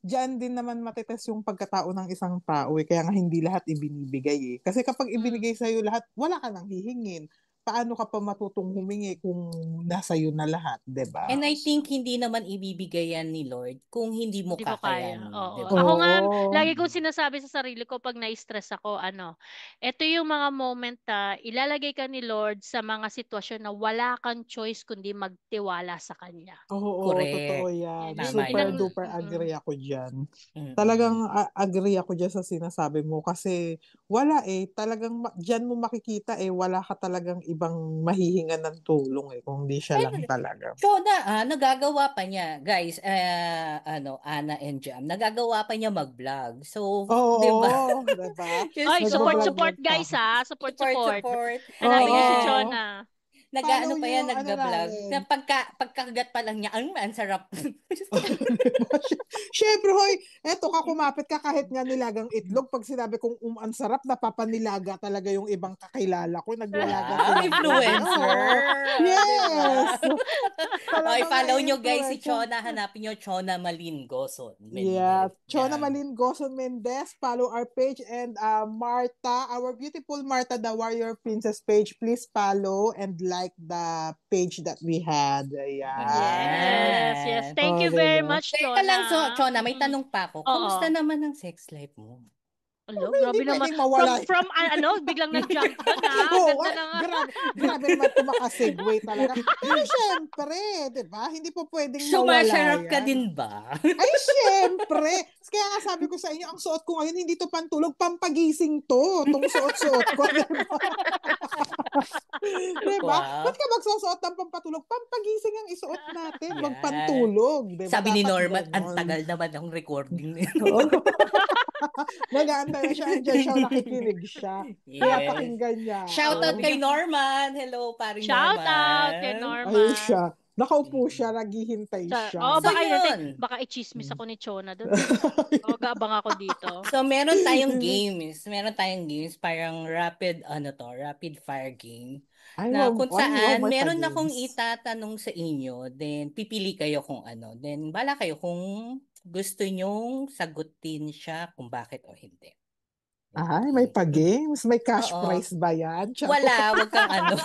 diyan din naman matites yung pagkatao ng isang tao Kaya nga hindi lahat ibinibigay Kasi kapag ibinigay sa'yo lahat, wala ka nang hihingin. paano ka pa matutong humingi kung nasa iyo na lahat, 'di ba? And I think hindi naman ibibigay yan ni Lord kung hindi mo Hindi ko kaya. kakayanin, Oo. di ba? Ako nga, Oo. lagi kong sinasabi sa sarili ko pag na-stress ako, ito yung mga moment na ilalagay ka ni Lord sa mga sitwasyon na wala kang choice kundi magtiwala sa Kanya. Oo, totoo Correct. yan. Yun, Tama Super yun. duper Mm-mm. agree ako dyan. Mm-mm. Talagang agree ako dyan sa sinasabi mo kasi wala talagang dyan mo makikita wala ka talagang ibang mahihinga ng tulong kung di siya lang And talaga. nagagawa pa niya, guys, Ana and Jam, nagagawa pa niya mag-vlog. So, Oo, di ba? diba? Just Ay, Nag-vlog support pa. guys ha. Support. support. Hanapin niyo si Ayan. Chona. Nag-ano Follow pa niyo yan, yung ano nag-vlog. namin. Na pagkagat pa lang niya, ang sarap. Siyempre, hoy, eto ka kumapit ka kahit nga nilagang itlog. Pag sinabi kong ang sarap, napapanilaga talaga yung ibang kakilala ko. Naglalaga Wow, sila. influencer. Yes! Okay, Talagang follow may nyo guys si influencer. Chona. Hanapin nyo Chona Malingoson. Yeah, Chona Yan. Malingoson Mendez, follow our page, and Marta, our beautiful Marta, the Warrior Princess page, please follow and like the page that we had. Yes. Ayan. Thank you Oh, very diba? much, Teka lang, Chona. Chona, may tanong pa ako. Kamusta Oo. naman ang sex life mo? Hello, Hindi grabe naman. pwedeng mawala. From biglang nag-jump doon ha. Oo, Ganda na nga. grabe naman tumaka-segue talaga. Pero syempre, di ba? Hindi po pwedeng mawala Sumasarap ka yan. din ba? Ay, syempre. Kaya nga sabi ko sa inyo, ang suot ko ngayon, hindi to pantulog, pampagising to. Itong suot-suot ko. Diba? Wow. Ba't ka magsusuot ng pampatulog? Pampagising ang isuot natin. Yan. Magpantulog. Diba? Sabi ni Dapat Norman, ganon. ang tagal naman ng recording. Nag-aantay na siya. Andiyan siya, nakikinig siya. Kaya Yes. pakinggan niya. Shoutout kay Norman. Hello, paring Shout Norman. out kay Norman. Ayun siya. Nakaupo siya, naghihintay siya. Oh, So, baka yun. baka i-chismis ako ni Chona doon. Mag-aabang ako dito. So, meron tayong games. Parang rapid fire game. Ay, Na wow, kung wow, saan, may meron pa-games. akong itatanong sa inyo, then pipili kayo kung ano. Then, bala kayo kung gusto nyong sagutin siya kung bakit o hindi. Ay, may pa-games? May cash Oo. prize ba yan? Wala, wag kang wag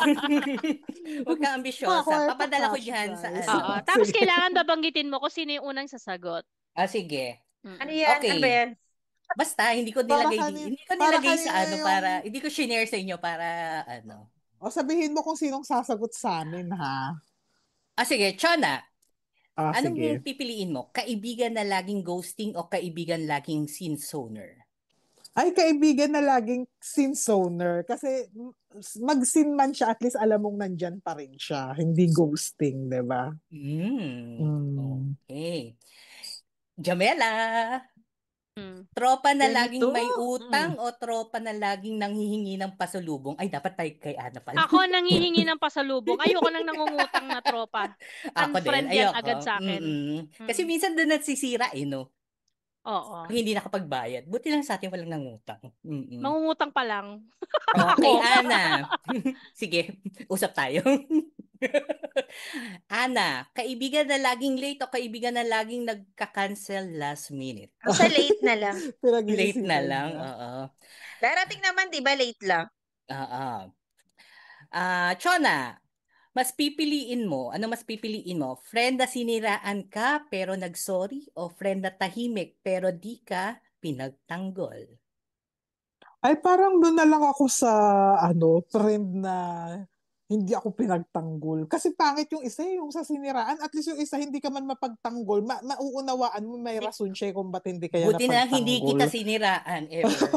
kang Ako, ambisyosa. Papadala ko pa-cash dyan sa prize. Oo. Tapos Sige. kailangan babanggitin mo kung sino yung unang sasagot. Sige. Ano yan? Okay. Ano ba yan? Basta, hindi ko Para nilagay, kanina- hindi ko para nilagay sa kanina ano, yung- para, hindi ko shinare sa inyo para, O sabihin mo kung sinong sasagot sa amin, ha? Sige, Chona, anong Sige. yung pipiliin mo? Kaibigan na laging ghosting o kaibigan laging scene zoner? Ay, kaibigan na laging sin zoner. Kasi mag-sin man siya, at least alam mong nandyan pa rin siya. Hindi ghosting, di ba? Okay. Jamela, tropa na Ganito. laging may utang o tropa na laging nanghihingi ng pasalubong? Ay, dapat tayo kay Ana pala. Ako nanghihingi ng pasalubong. Ayoko nang nangungutang na tropa. Ako Unfriend din, yan ayoko. agad sa akin. Kasi minsan doon nagsisira no? Oo. Pag hindi nakapagbayad. Buti lang sa atin walang nangutang. Mangungutang pa lang. Okay, Ana. Sige, usap tayo. Ana, kaibigan na laging late o kaibigan na laging nagka-cancel last minute? Sa late na lang. Late na lang, niya. oo. Darating naman, di ba, late lang? Oo. Chona, mas pipiliin mo, friend na siniraan ka pero nagsorry o friend na tahimik pero di ka pinagtanggol? Ay, parang doon na lang ako sa, friend na hindi ako pinagtanggol. Kasi pangit yung isa, yung sa siniraan. At least yung isa, hindi ka man mapagtanggol. Mauunawaan mo, may rason siya kung ba't hindi kaya Buti na napagtanggol. hindi kita siniraan ever.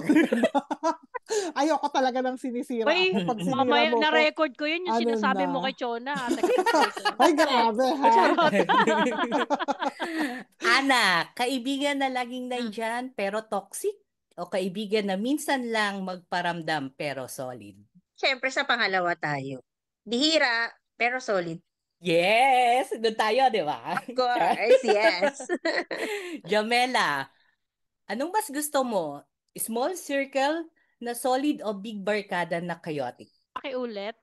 Ayoko talaga ng sinisira Uy, ako. Pag sinira mamaya mo ko, na-record ko yun, yung ano sinasabi na? mo kay Chona. ay grabe ha. Ana, kaibigan na laging nandyan pero toxic? O kaibigan na minsan lang magparamdam pero solid? Siyempre, sa pangalawa tayo. Bihira, pero solid. Yes! Doon tayo, di ba? Of course, yes. Jamela, anong mas gusto mo? Small circle na solid o big barkada na chaotic? Pakiulit.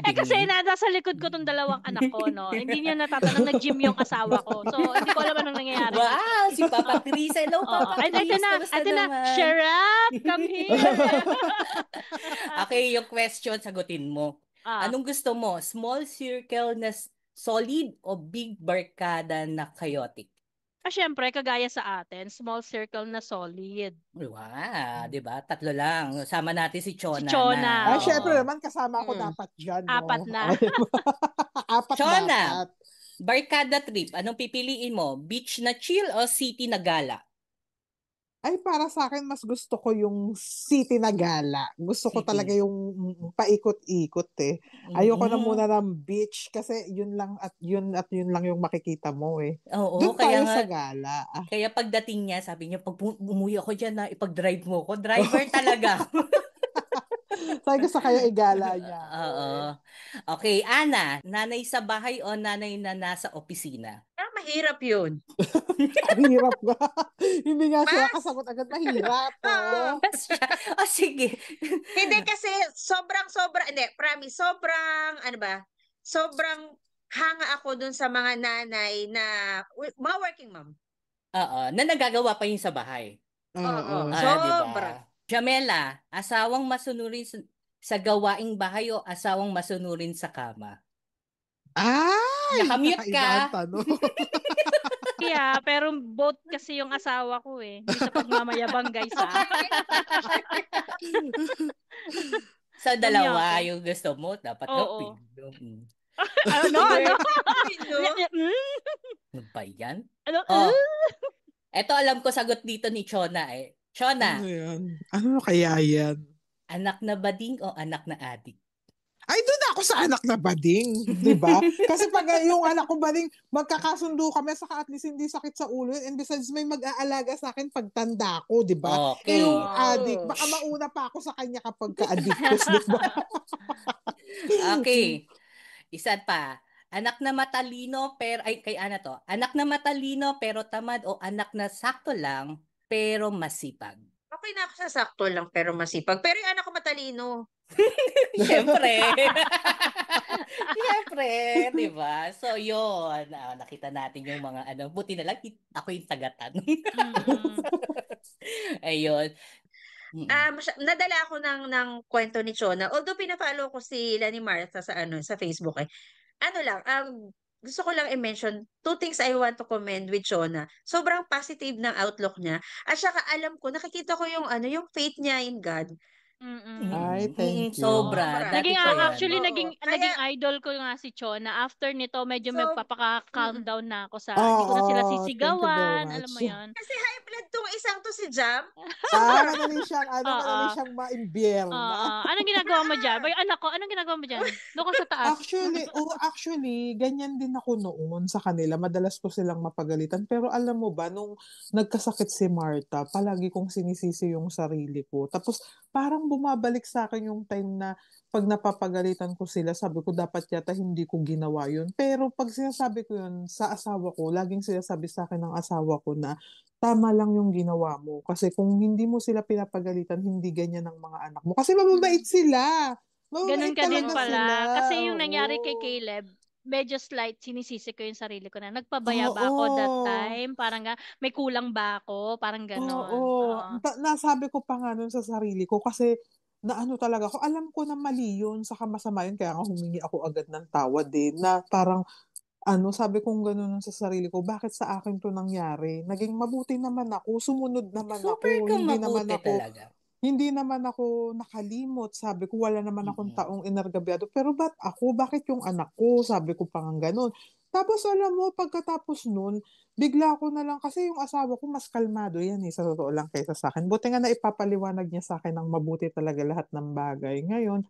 Kasi nasa likod ko tong dalawang anak ko, no? Hindi niyo natatanong, nag-gym yung asawa ko. So, hindi ko alam anong nangyayari. Wow! si Papa Chris. Hello, Papa Ay, Chris. Kamusta ito na. naman? Sharap, come here. Okay, yung question, sagutin mo. Anong gusto mo? Small circle na solid o big barkada na chaotic? Syempre, kagaya sa atin, small circle na solid. Wow, di ba? Tatlo lang. Sama natin si Chona Chona. Ay, na. syempre naman, kasama ako dapat dyan. No? 4 na. Apat Chona, dapat. barkada trip. Anong pipiliin mo? Beach na chill o city na gala? Ay, para sa akin, mas gusto ko yung city na gala. Gusto ko talaga yung paikot-ikot eh. Ayoko na muna ng beach kasi yun lang at yun lang yung makikita mo eh. Oo, Doon kaya tayo nga, sa gala. kaya pagdating niya, sabi niya, pag umuwi ako dyan na ipag-drive mo ko. Driver talaga. Sabi ko sa kaya igala niya. Oo. Okay, Ana, nanay sa bahay o nanay na nasa opisina? Mahirap yun. Mahirap ba? Hindi nga siya kasagot agad. Mahirap. Oh. Sige. Hindi kasi hindi, promise, sobrang hanga ako dun sa mga nanay na, mga working mom. Oo, na nagagawa pa yun sa bahay. Oo, diba? Jamela, asawang masunurin sa gawaing bahay o asawang masunurin sa kama? Ay! Nakamute ka. Yeah, pero both kasi yung asawa ko eh. Hindi sa pagmamayabang, guys, Sa dalawa yung gusto mo, dapat Oo. Ano? Ano ba yan? Eto alam ko sagot dito ni Chona eh. Chona. Ano yan? Ano kaya yan? Anak na bading o anak na adik? Ay, doon ako sa anak na bading, di ba? Kasi pag yung anak ko bading, magkakasundo kami, saka at least hindi sakit sa ulo yun. And besides, may mag-aalaga sa akin pag tanda ko, di ba? Okay. Yung adik, baka mauna pa ako sa kanya kapag ka-addictus, di ba? Okay. Isa pa. Anak na matalino pero kay Ana to. Anak na matalino pero tamad o anak na sakto lang pero masipag? Okay na ako sa sakto lang pero masipag. Pero yung anak ko matalino. Siyempre. Siyempre, di ba? So, yun. Nakita natin yung mga buti na lang ako yung tagatan. Ayun. Nadala ako ng kwento ni Chona. Although pina-follow ko si Lani Martha sa Facebook eh. Gusto ko lang i-mention 2 things I want to commend with Chona. Sobrang positive ng outlook niya. At saka alam ko, nakikita ko yung faith niya in God. Ay, thank you. Sobra. Naging idol ko nga si Chona. After nito, medyo magpapaka-calm down na ako sa, hindi ko na sila sisigawan. Alam mo yan. Kasi high blood tong isang to si Jam. Madali siyang ma-imbier. Anong ginagawa mo dyan? Anak ko, anong ginagawa mo dyan? Doon ka sa taas. Actually, ganyan din ako noon sa kanila. Madalas ko silang mapagalitan. Pero alam mo ba, nung nagkasakit si Martha, palagi kong sinisisi yung sarili ko. Tapos, parang bumabalik sa akin yung time na pag napapagalitan ko sila, sabi ko dapat yata hindi ko ginawa yun. Pero pag sinasabi ko yun sa asawa ko, laging sinasabi sa akin ng asawa ko na tama lang yung ginawa mo. Kasi kung hindi mo sila pinapagalitan, hindi ganyan ang mga anak mo. Kasi mababait sila. Ganun ka din pala. Sila. Kasi yung nangyari kay Caleb, medyo slight, sinisisi ko yung sarili ko na nagpabaya ba ako that time? Parang may kulang ba ako? Parang gano'n. Nasabi ko pa nga nun sa sarili ko kasi na talaga ako, alam ko na mali yun, saka masama yun, kaya nga humingi ako agad ng tawad din, na parang sabi kong gano'n sa sarili ko, bakit sa akin to nangyari? Naging mabuti naman ako, sumunod naman Super ako, talaga. Hindi naman ako nakalimot. Sabi ko, wala naman akong taong inargabyado. Pero ako? Bakit yung anak ko? Sabi ko pa nga ganun. Tapos alam mo, pagkatapos nun, bigla ko na lang, kasi yung asawa ko mas kalmado yan sa totoo lang kaysa sa akin. Buti nga na ipapaliwanag niya sa akin ng mabuti talaga lahat ng bagay. Ngayon,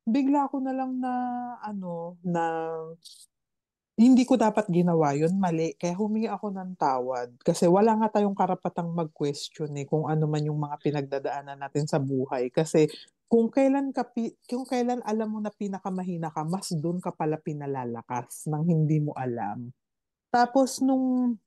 bigla ko na lang na hindi ko dapat ginawa yun, mali. Kaya humingi ako ng tawad. Kasi wala nga tayong karapatang mag-question kung ano man yung mga pinagdadaanan natin sa buhay. Kasi kung kailan alam mo na pinakamahina ka, mas doon ka pala pinalalakas nang hindi mo alam. Tapos nung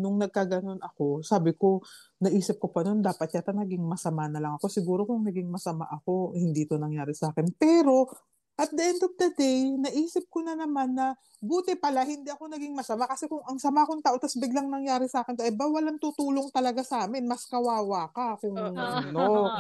nagkaganon ako, sabi ko, naisip ko pa noon, dapat yata naging masama na lang ako. Siguro kung naging masama ako, hindi to nangyari sa akin. Pero at the end of the day, naisip ko na naman na buti pala hindi ako naging masama kasi kung ang sama kong tao tapos biglang nangyari sa akin, walang tutulong talaga sa amin, mas kawawa ka kung Oo. ano.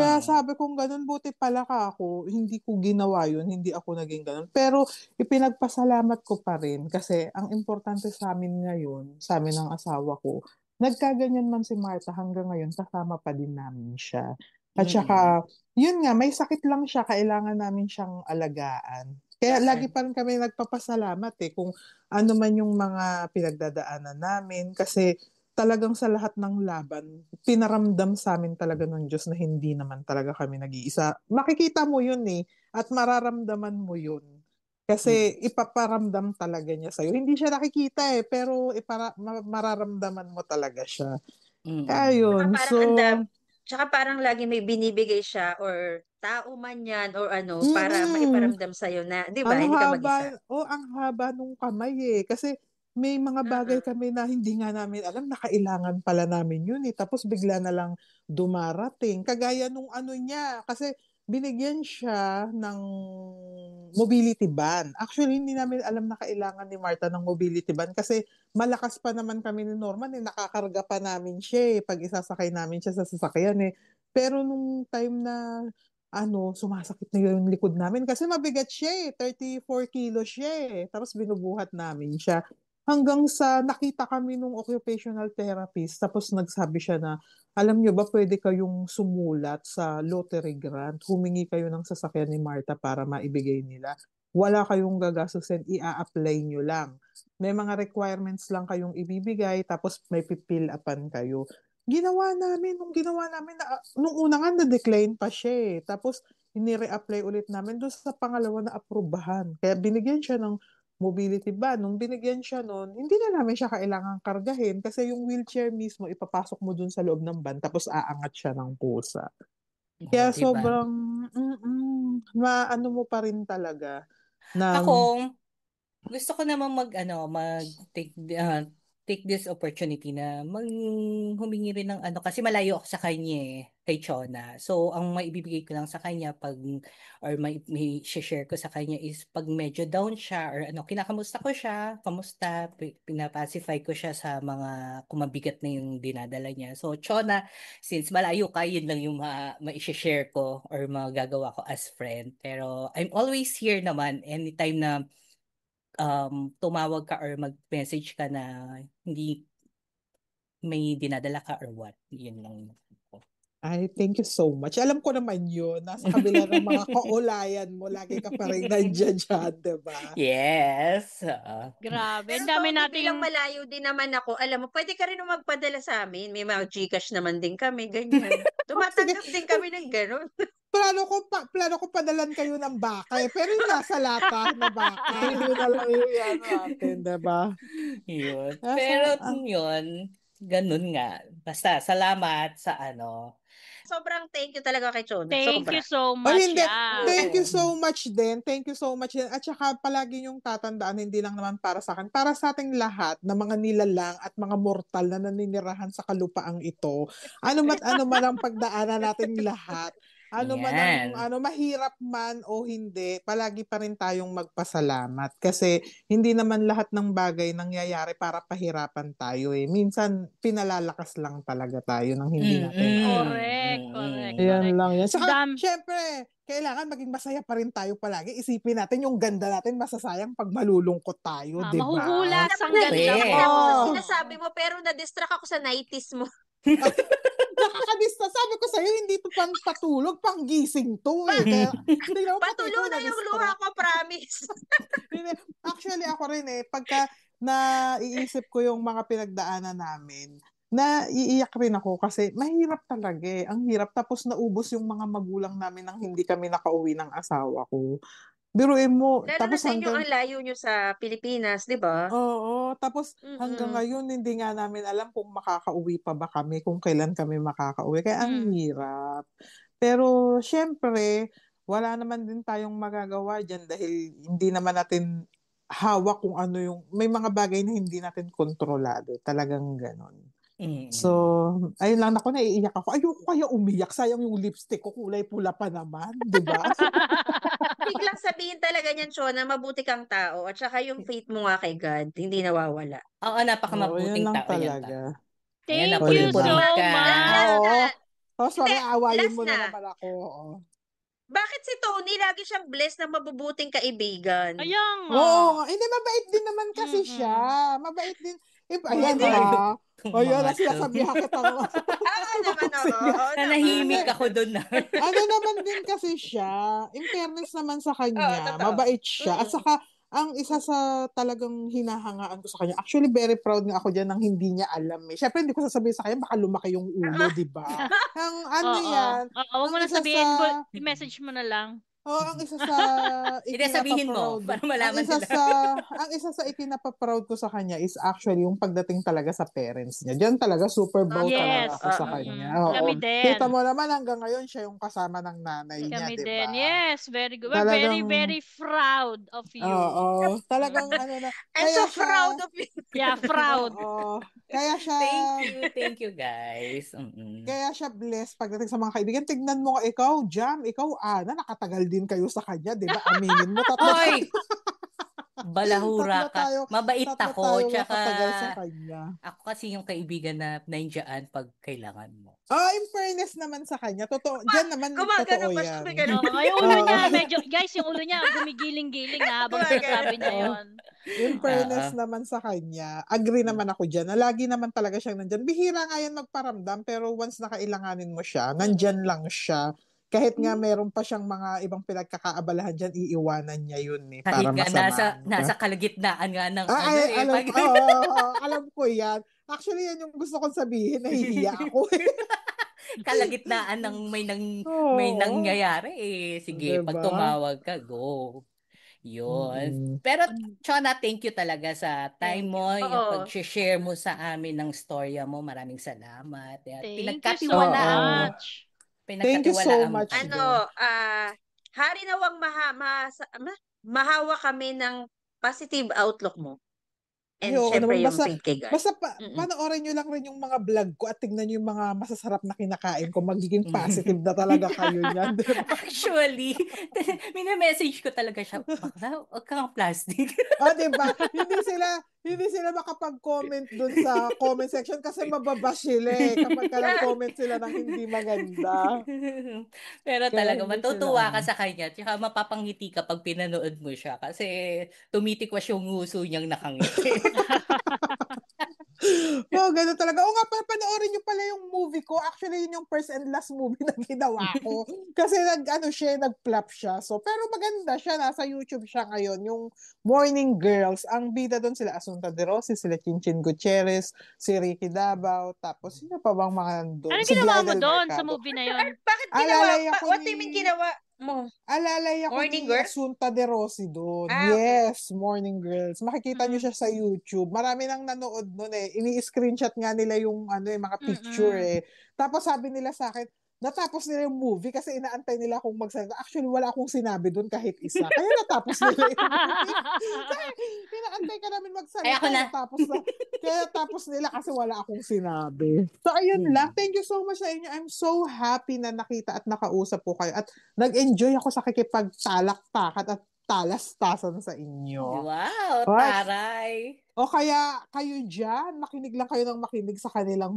Kaya sabi kong ganun, buti pala ka ako, hindi ko ginawa yun, hindi ako naging ganun. Pero ipinagpasalamat ko pa rin kasi ang importante sa amin ngayon, sa amin ng asawa ko, nagkaganyan man si Martha hanggang ngayon, kasama pa din namin siya. At saka, yun nga, may sakit lang siya, kailangan namin siyang alagaan. Kaya lagi pa rin kami nagpapasalamat kung ano man yung mga pinagdadaanan namin kasi talagang sa lahat ng laban, pinaramdam sa amin talaga ng Diyos na hindi naman talaga kami nag-iisa. Makikita mo yun at mararamdaman mo yun. Kasi ipaparamdam talaga niya sa'yo. Hindi siya nakikita pero mararamdaman mo talaga siya. Kaya yun. Parang So, tsaka parang lagi may binibigay siya or tao man yan or ano para mm-mm. maiparamdam sa'yo na, di ba, Ang hindi ka mag-isa. haba, ang haba nung kamay Kasi may mga bagay kami na hindi nga namin alam na kailangan pala namin yun Tapos bigla na lang dumarating. Kagaya nung ano niya, kasi binigyan siya ng mobility van. Actually, hindi namin alam na kailangan ni Martha ng mobility van kasi malakas pa naman kami ni Norman nakakarga pa namin siya pag isasakay namin siya sa sasakyan Pero nung time na sumasakit na yung likod namin kasi mabigat siya 34 kilos siya Tapos binubuhat namin siya. Hanggang sa nakita kami nung occupational therapist, tapos nagsabi siya na, alam nyo ba, pwede kayong sumulat sa lottery grant, humingi kayo ng sasakyan ni Martha para maibigay nila. Wala kayong gagastusin, i-a-apply nyo lang. May mga requirements lang kayong ibibigay, tapos may pipil upan kayo. Nung ginawa namin, nung una nga na-decline pa siya Tapos, ini-reapply ulit namin doon sa pangalawa na aprubahan. Kaya binigyan siya ng mobility van. Nung binigyan siya noon, hindi na namin siya kailangang kargahin kasi yung wheelchair mismo, ipapasok mo dun sa loob ng van tapos aangat siya ng pusa. Kaya Diba? sobrang, maano mo pa rin talaga. Na, Ako, gusto ko naman take this opportunity na humingi rin ng kasi malayo ako sa kanya kay Chona. So, ang maibibigay ko lang sa kanya or may share ko sa kanya is pag medyo down siya or kinakamusta ko siya, pinapacify ko siya sa mga kumabigat na yung dinadala niya. So, Chona, since malayo ka, yun lang yung ma-share ko or magagawa ko as friend. Pero, I'm always here naman anytime na tumawag ka or mag-message ka na hindi may dinadala ka or what. Yun lang. ay, thank you so much. Alam ko naman yun. Nasa kabila ng mga kaulayan mo, lagi ka pa rin nandiyan dyan, diba? Yes. Grabe, Pero ang dami Tony, nating... bilang malayo din naman ako, alam mo, pwede ka rin magpadala sa amin. May mga Gcash naman din kami, ganyan. Tumatanggap din kami ng gano'n. Plano ko padalan kayo ng baka pero yung nasa lata na baka, yun na lang yung yan natin, diba? Yun. Pero yun, ganun nga. Basta, salamat sa Sobrang thank you talaga kay Chona. Thank Sobra. you so Oh, much, hindi. Thank you Oo. so much din. Thank you so much din. At saka palagi yung tatandaan, hindi lang naman para sa akin, para sa ating lahat na mga nilalang at mga mortal na naninirahan sa kalupaang ito. Ano man ang pagdaanan natin lahat. Ano man ang Yan. mahirap man o hindi, palagi pa rin tayong magpasalamat kasi hindi naman lahat ng bagay nangyayari para pahirapan tayo Minsan pinalalakas lang talaga tayo ng hindi natin alam. Correct. Yan lang yan. Saka, Dam. syempre, kailangan maging masaya pa rin tayo palagi. Isipin natin yung ganda natin masasayang pag malulungkot tayo, di ba? Mahuhulas ang ganda Correct. mo. Ako sa Oo. sinasabi mo, pero na-distract ako sa 90s mo. Nakakadista. Sabi ko sa'yo, hindi to pang patulog, pang gising to Kaya, tingnan mo, pati Patuloy ikaw na yung na-distract. luha ko, promise. Actually, ako rin pagka naiisip ko yung mga pinagdaanan namin, naiiyak rin ako kasi mahirap talaga Ang hirap. Tapos naubos yung mga magulang namin nang hindi kami nakauwi ng asawa ko. Biruin mo, Lalo na tapos sa inyo, hanggang, ang layo nyo sa Pilipinas, di ba? oo, tapos hanggang Mm-mm. ngayon, hindi nga namin alam kung makakauwi pa ba kami, kung kailan kami makakauwi. Kaya ang hirap. Pero, syempre, wala naman din tayong magagawa dyan dahil hindi naman natin hawak kung ano may mga bagay na hindi natin kontrolado. Talagang ganon. So, ayun lang ako, naiiyak ako. Ayoko kaya umiyak. Sayang yung lipstick ko, kulay pula pa naman. Di ba? Biglang sabihin talaga niyan, Chona, mabuti kang tao. At saka yung faith mo nga kay God, hindi nawawala. Oo, Oo, yun napakamabuting lang tao yan. talaga. Ayan, Thank O, you diba? so napuri-puri ka. Last much. na. Tapos Hindi, parang awayin last mo na na. naman ako. Oo. Bakit si Tony lagi siyang blessed ng mabubuting kaibigan? Ayan nga. Oo, hindi, mabait din naman kasi siya. Mabait din. Ayan ha. Ayan na, sinasabihan kita. Naman, oo. Sige. Oo naman. Nanahimik ako doon na. Ano naman din kasi siya, in fairness naman sa Oo, kanya, totoo. mabait siya. At saka, ang isa sa talagang hinahangaan ko sa kanya, actually very proud nga ako dyan ng hindi niya alam eh. Syempre hindi ko sasabihin sa kanya, baka lumaki yung ulo, di ba? Ang ano Oo. yan, Oo, wag ang mo na isa sabihin, sa... i-message mo na lang. ang isa sa Hindi, sabihin mo, ikinapaproud. para malaman nila. Ang isa sa ikinapaproud ko sa kanya is actually yung pagdating talaga sa parents niya. Diyan talaga super proud talaga Yes. ako sa kanya. Oo. Kami din. Kita mo naman hanggang ngayon siya yung kasama ng nanay niya, Kami di din. ba? Yes, very good. We're very, Talagang very proud of you. Oo, talagang ano na. I'm so proud of you. Yeah, proud. Oo. Kaya siya Thank you guys. Kaya siya blessed pagdating sa mga kaibigan. Tignan mo ikaw, Jam, ikaw, Ana, nakatagal din kayo sa kanya, di ba? Aminin mo, tatlo Hoy! Balahura ka. Mabait ako. tayo Tsaka, nakatagal sa kanya. ako kasi yung kaibigan na nandiyan pag kailangan mo. In fairness naman sa kanya, totoo, dyan naman Gumagano totoo pa yan. siya. Oo, yung ulo niya, medyo, guys, yung ulo niya, gumigiling-giling habang sinasabi niya yun. In fairness naman sa kanya, agree naman ako dyan, na lagi naman talaga siyang nandyan. Bihira nga yan magparamdam, pero once nakailanganin mo siya, nandyan lang siya. Kahit nga meron pa siyang mga ibang pinagkakaabalahan dyan, iiwanan niya yun eh, para Kahit nga masamaan ka. nasa kalagitnaan nga ng Alam ko yan. Actually, yan yung gusto kong sabihin. Nahihiya ako eh. kalagitnaan ng may nangyayari eh. Sige, Diba? pag tumawag ka, go. Yun. Pero, Chona, thank you talaga sa time mo, yung pag-share mo sa amin ng storya mo. Maraming salamat. Thank you so much. Thank you so much. Hari nawang mahawa kami ng positive outlook mo. And syempre yung faith kay God. Basta panoorin nyo lang rin yung mga vlog ko at tignan nyo yung mga masasarap na kinakain ko. Magiging positive na talaga kayo yan. Diba? Actually, mina-message ko talaga siya, bakla, huwag kang plastic. Diba? Hindi sila makapag-comment dun sa comment section kasi mababash sila eh. Kapag ka-comment sila ng hindi maganda. Pero talaga, matutuwa ka sa kanya. Tsaka mapapanghiti ka pag pinanood mo siya. Kasi tumitikwas yung nguso niyang nakangiti. Ganun talaga. Nga, panoorin nyo pala yung movie ko. Actually, yun yung first and last movie na ginawa ko. Kasi nag-flop siya. So, pero maganda siya. Nasa YouTube siya ngayon. Yung Morning Girls. Ang bida doon sila Asunta de Rossi, sila Chinchin Gutierrez, si Ricky Davao, tapos sino pa bang mga nandun? Ano ginawa mo doon sa movie na yun? Bakit ginawa? What do you mean ginawa mo? Alalay ako Morning ni Girls? Asunta de Rossi doon. Okay. Yes, Morning Girls. Makikita nyo siya sa YouTube. Marami nang nanood noon eh. Ini-screenshot nga nila yung mga picture eh. Tapos sabi nila sa akin, natapos nila yung movie kasi inaantay nila akong magsalita. Actually, wala akong sinabi doon kahit isa. Kaya natapos nila yung movie. Inaantay ka namin magsalita. Kaya tapos nila kasi wala akong sinabi. So, ayun lang. Thank you so much sa inyo. I'm so happy na nakita at nakausap ko kayo. At nag-enjoy ako sa kikipagtalaktakan at talastasan sa inyo. Wow, taray! O kaya kayo dyan, makinig lang kayo ng makinig sa kanilang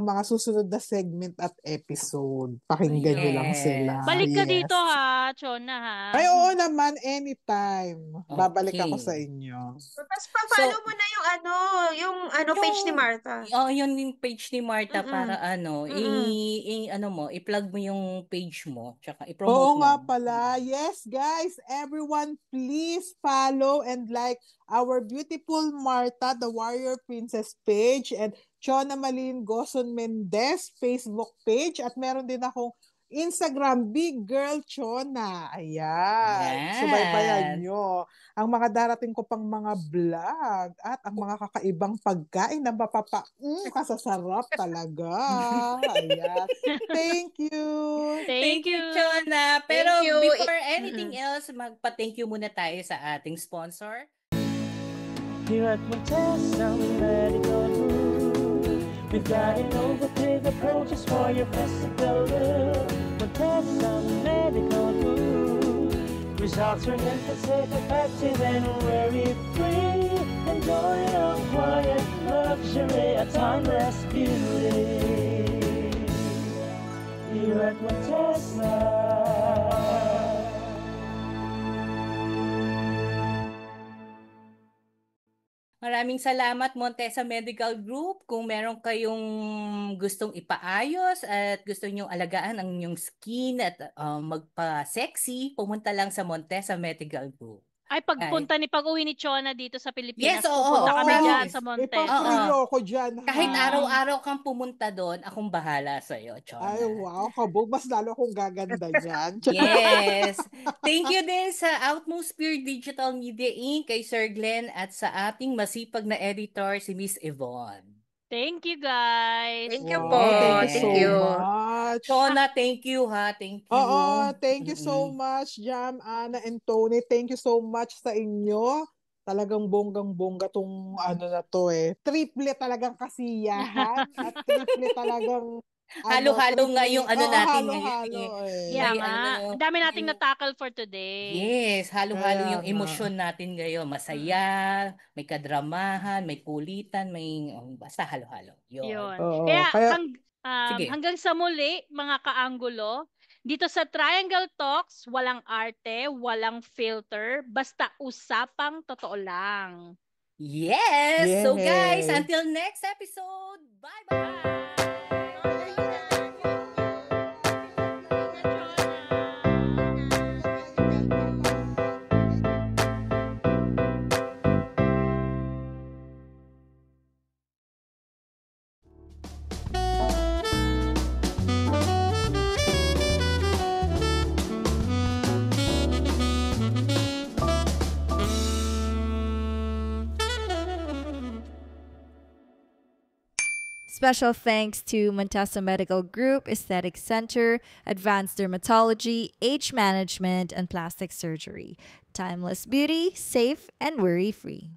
mga susunod na segment at episode. Pakinggan nyo lang sila. Balik ka dito ha, Chona ha. Ay, oo naman, anytime. Babalik ako sa inyo. Tapos pa-follow mo na yung page ni Martha. Yun yung page ni Martha para i-plug mo yung page mo, tsaka i-promote mo. Oo nga pala. Yes, guys, everyone, please follow and like our beautiful Martha, the Warrior Princess page, and Chona Malin Goson Mendez Facebook page, at meron din akong Instagram, Big Girl Chona. Ayan. Subaybayan nyo ang mga darating ko pang mga vlog at ang mga kakaibang pagkain na kasasarap talaga. Ayan. Thank you. Thank you, Chona. Pero before anything else, magpa-thank you muna tayo sa ating sponsor. Here at Montesa Medical Group, Without innovative approaches for your physical look, Montesa Medical Group. Results are mental, safe, effective, and worry-free. Enjoy a quiet luxury, a timeless beauty. Here at Montesa. Maraming salamat, Montesa Medical Group. Kung meron kayong gustong ipaayos at gusto nyong alagaan ang inyong skin at magpa-sexy, pumunta lang sa Montesa Medical Group. Ay, pag-uwi ni Chona dito sa Pilipinas, Yes, oo. pupunta kami Oo. dyan sa Monte. Ipapre Oo. niyo ako dyan, ha? Kahit araw-araw kang pumunta doon, akong bahala sa'yo, Chona. Ay, wow, kabog. Mas lalo akong gaganda dyan. Yes. Thank you din sa Outmosphere Digital Media Inc., kay Sir Glenn at sa ating masipag na editor, si Miss Yvonne. Thank you, guys. Thank you Wow, po. thank you Thank so you. much. Chona, thank you ha. Thank you. Oo, thank you so much, Jam, Ana, and Tony. Thank you so much sa inyo. Talagang bonggang-bongga tong ano na to eh. Triple talagang kasiyahan at triple talagang Halo-halo nga yung ano Oo, natin halo-halo ngayon eh. Yeah May nga. ano, Ang dami nating na-tackle for today. Yes, halo-halo Kaya yung nga. emosyon natin ngayon. Masaya, may kadramahan, may kulitan, may basta halo-halo. Yun. Oo, Kaya, kaya Sige. hanggang sa muli, mga kaanggulo, dito sa Triangle Talks, walang arte, walang filter, basta usapang totoo lang. Yes! So guys, Yay. until next episode, bye-bye! Special thanks to Montesa Medical Group, Aesthetic Center, Advanced Dermatology, Age Management, and Plastic Surgery. Timeless beauty, safe and worry-free.